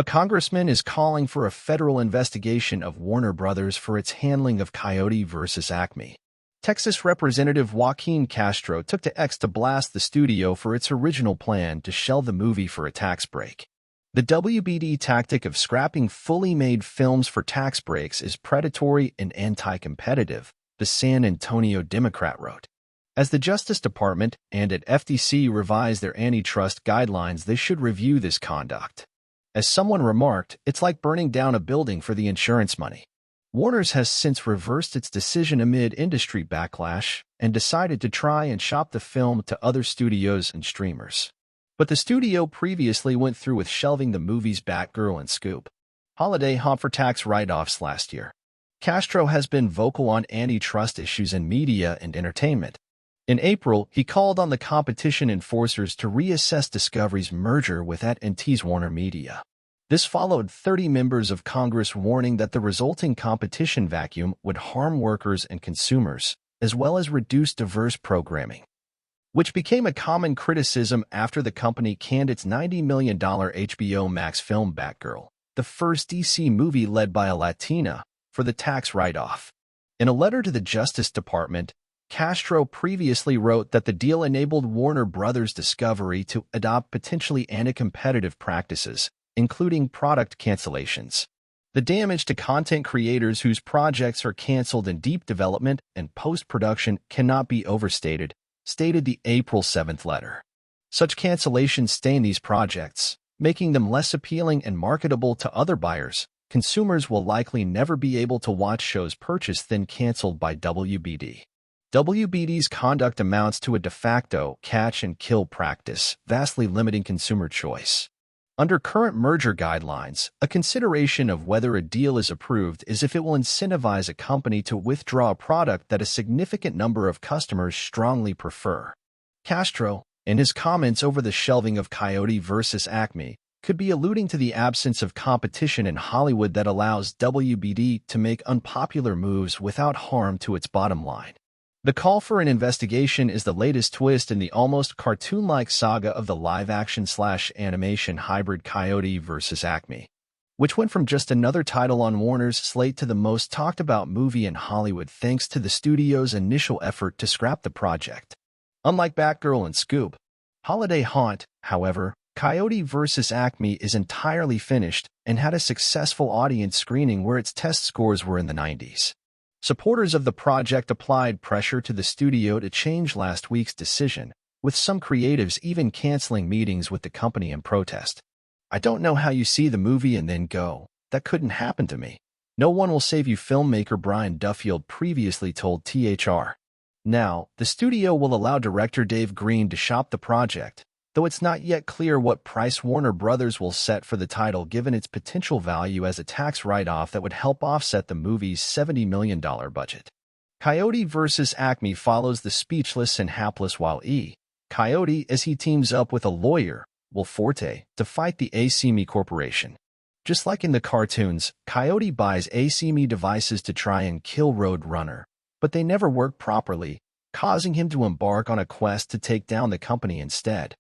congressman is calling for a federal investigation of Warner Brothers for its handling of Coyote versus Acme. Texas Representative Joaquin Castro took to X to blast the studio for its original plan to shelve the movie for a tax break. The WBD tactic of scrapping fully made films for tax breaks is predatory and anti-competitive, the San Antonio Democrat wrote. As the Justice Department and at FTC revise their antitrust guidelines, they should review this conduct. As someone remarked, it's like burning down a building for the insurance money. Warner's has since reversed its decision amid industry backlash and decided to try and shop the film to other studios and streamers. But the studio previously went through with shelving the movies Batgirl and Scoob. Holiday haunt for tax write-offs last year. Castro has been vocal on antitrust issues in media and entertainment. In April, he called on the competition enforcers to reassess Discovery's merger with AT&T's WarnerMedia. This followed 30 members of Congress warning that the resulting competition vacuum would harm workers and consumers, as well as reduce diverse programming, which became a common criticism after the company canned its $90 million HBO Max film Batgirl, the first DC movie led by a Latina, for the tax write-off. In a letter to the Justice Department, Castro previously wrote that the deal enabled Warner Brothers Discovery to adopt potentially anti-competitive practices, including product cancellations. The damage to content creators whose projects are canceled in deep development and post-production cannot be overstated, stated the April 7th letter. Such cancellations stain these projects, making them less appealing and marketable to other buyers. Consumers will likely never be able to watch shows purchased then canceled by WBD. WBD's conduct amounts to a de facto catch-and-kill practice, vastly limiting consumer choice. Under current merger guidelines, a consideration of whether a deal is approved is if it will incentivize a company to withdraw a product that a significant number of customers strongly prefer. Castro, in his comments over the shelving of Coyote versus Acme, could be alluding to the absence of competition in Hollywood that allows WBD to make unpopular moves without harm to its bottom line. The call for an investigation is the latest twist in the almost cartoon-like saga of the live-action/animation hybrid Coyote vs. Acme, which went from just another title on Warner's slate to the most talked-about movie in Hollywood thanks to the studio's initial effort to scrap the project. Unlike Batgirl and Scoob, Holiday Haunt, however, Coyote vs. Acme is entirely finished and had a successful audience screening where its test scores were in the 90s. Supporters of the project applied pressure to the studio to change last week's decision, with some creatives even canceling meetings with the company in protest. "I don't know how you see the movie and then go, that couldn't happen to me. No one will save you," filmmaker Brian Duffield previously told THR. Now, the studio will allow director Dave Green to shop the project, though it's not yet clear what price Warner Brothers will set for the title given its potential value as a tax write-off that would help offset the movie's $70 million budget. Coyote vs. Acme follows the speechless and hapless Coyote as he teams up with a lawyer, Will Forte, to fight the Acme Corporation. Just like in the cartoons, Coyote buys Acme devices to try and kill Roadrunner, but they never work properly, causing him to embark on a quest to take down the company instead.